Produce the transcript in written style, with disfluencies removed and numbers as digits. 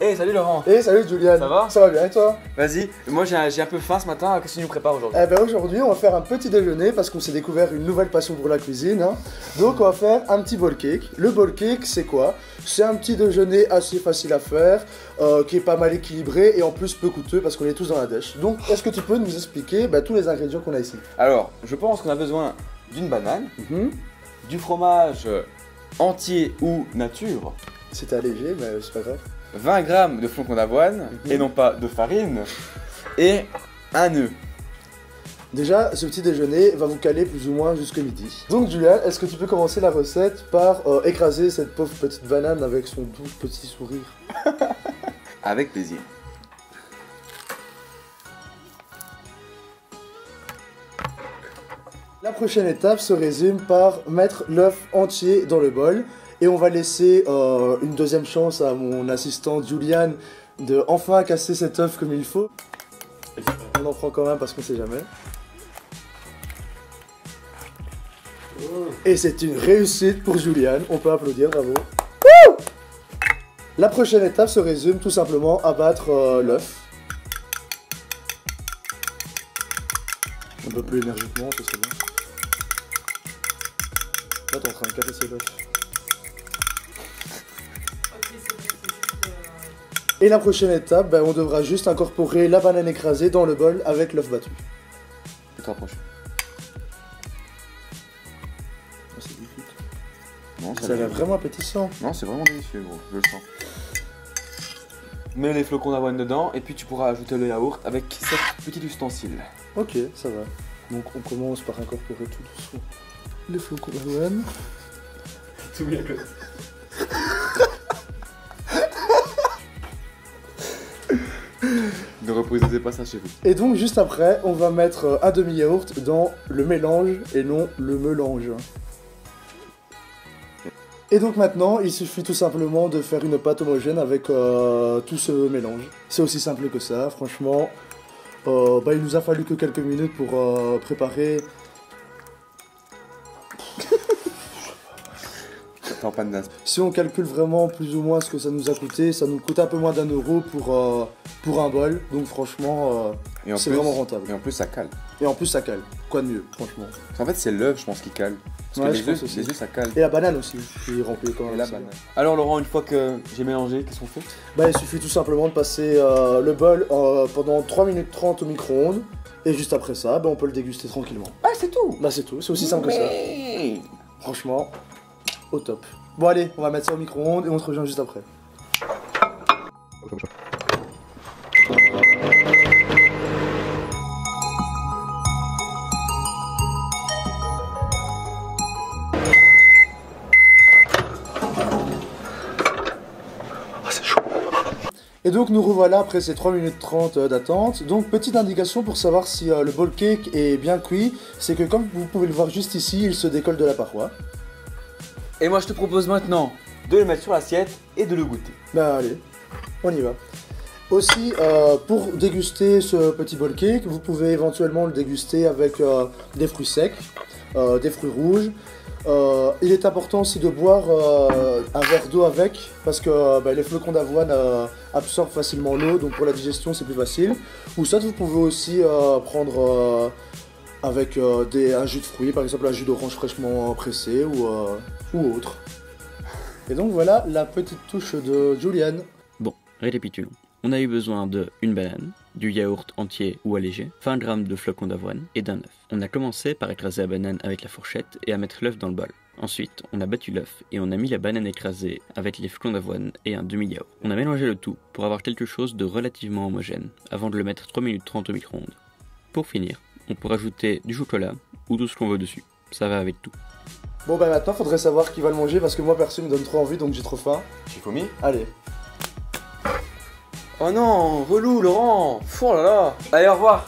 Hey, salut Laurent. Hey, salut Julian. Ça va? Ça va bien et toi? Vas-y, moi j'ai un peu faim ce matin, qu'est-ce que tu nous prépares aujourd'hui? Eh ben aujourd'hui on va faire un petit déjeuner parce qu'on s'est découvert une nouvelle passion pour la cuisine, hein. Donc on va faire un petit bowl cake. Le bowl cake c'est quoi? C'est un petit déjeuner assez facile à faire, qui est pas mal équilibré et en plus peu coûteux parce qu'on est tous dans la dèche. Donc est-ce que tu peux nous expliquer tous les ingrédients qu'on a ici? Alors, je pense qu'on a besoin d'une banane, du fromage entier ou nature, C'était allégé mais c'est pas grave. 20 grammes de flocons d'avoine et non pas de farine, et un œuf. Déjà, ce petit déjeuner va vous caler plus ou moins jusqu'à midi. Donc Julian, est-ce que tu peux commencer la recette par écraser cette pauvre petite banane avec son doux petit sourire? Avec plaisir. La prochaine étape se résume par mettre l'œuf entier dans le bol. Et on va laisser une deuxième chance à mon assistant Julian de enfin casser cet œuf comme il faut. On en prend quand même parce qu'on sait jamais. Et c'est une réussite pour Julian, on peut applaudir, bravo. La prochaine étape se résume tout simplement à battre l'œuf. Un peu plus énergiquement, ce serait bien. Là t'es en train de casser l'œuf. Et la prochaine étape, on devra juste incorporer la banane écrasée dans le bol avec l'œuf battu. Tu te rapproches. Oh, c'est difficile. Non, Ça a l'air vraiment appétissant. Non, c'est vraiment délicieux, gros, je le sens. Mets les flocons d'avoine dedans et puis tu pourras ajouter le yaourt avec cet petit ustensile. Ok, ça va. Donc on commence par incorporer tout doucement les flocons d'avoine. Tout bien que Ne reproduisez pas ça chez vous. Et donc juste après, on va mettre un demi-yaourt dans le mélange et non le melange. Et donc maintenant, il suffit tout simplement de faire une pâte homogène avec tout ce mélange. C'est aussi simple que ça, franchement. Il nous a fallu que quelques minutes pour préparer. T'es en panne d'inspi. Si on calcule vraiment plus ou moins ce que ça nous a coûté, ça nous coûte un peu moins d'1 euro pour un bol. Donc franchement, c'est vraiment rentable. Et en plus ça cale. Et en plus ça cale. Quoi de mieux, franchement. En fait c'est l'œuf je pense qui cale. Parce Ouais, que je pense aussi. les œufs ça cale. Et la banane aussi, qui remplit quand même. Et la banane. Alors Laurent, une fois que j'ai mélangé, qu'est-ce qu'on fait? Il suffit tout simplement de passer le bol pendant 3 minutes 30 au micro-ondes. Et juste après ça, on peut le déguster tranquillement. Ah c'est tout. C'est tout, c'est aussi simple que ça. Franchement, au top. Bon allez, on va mettre ça au micro-ondes et on se rejoint juste après. Et donc nous revoilà après ces 3 minutes 30 d'attente. Donc petite indication pour savoir si le bowl cake est bien cuit, c'est que comme vous pouvez le voir juste ici, il se décolle de la paroi. Et moi je te propose maintenant de le mettre sur l'assiette et de le goûter. Allez, on y va. Aussi, pour déguster ce petit bowl cake, vous pouvez éventuellement le déguster avec des fruits secs, des fruits rouges. Il est important aussi de boire un verre d'eau avec, parce que les flocons d'avoine absorbent facilement l'eau, donc pour la digestion c'est plus facile. Ou ça, vous pouvez aussi prendre avec un jus de fruits, par exemple un jus d'orange fraîchement pressé ou autre. Et donc voilà la petite touche de Julian. Bon, récapitulons. On a eu besoin de une banane, du yaourt entier ou allégé, 20 g de flocons d'avoine et d'un œuf. On a commencé par écraser la banane avec la fourchette et à mettre l'œuf dans le bol. Ensuite, on a battu l'œuf et on a mis la banane écrasée avec les flocons d'avoine et un demi-yaourt. On a mélangé le tout pour avoir quelque chose de relativement homogène, avant de le mettre 3 minutes 30 au micro-ondes. Pour finir, on peut rajouter du chocolat ou tout ce qu'on veut dessus. Ça va avec tout. Bon maintenant faudrait savoir qui va le manger parce que moi perso il me donne trop envie donc j'ai trop faim. Shifumi? Allez. Oh non, relou Laurent. Oh là là. Allez, au revoir.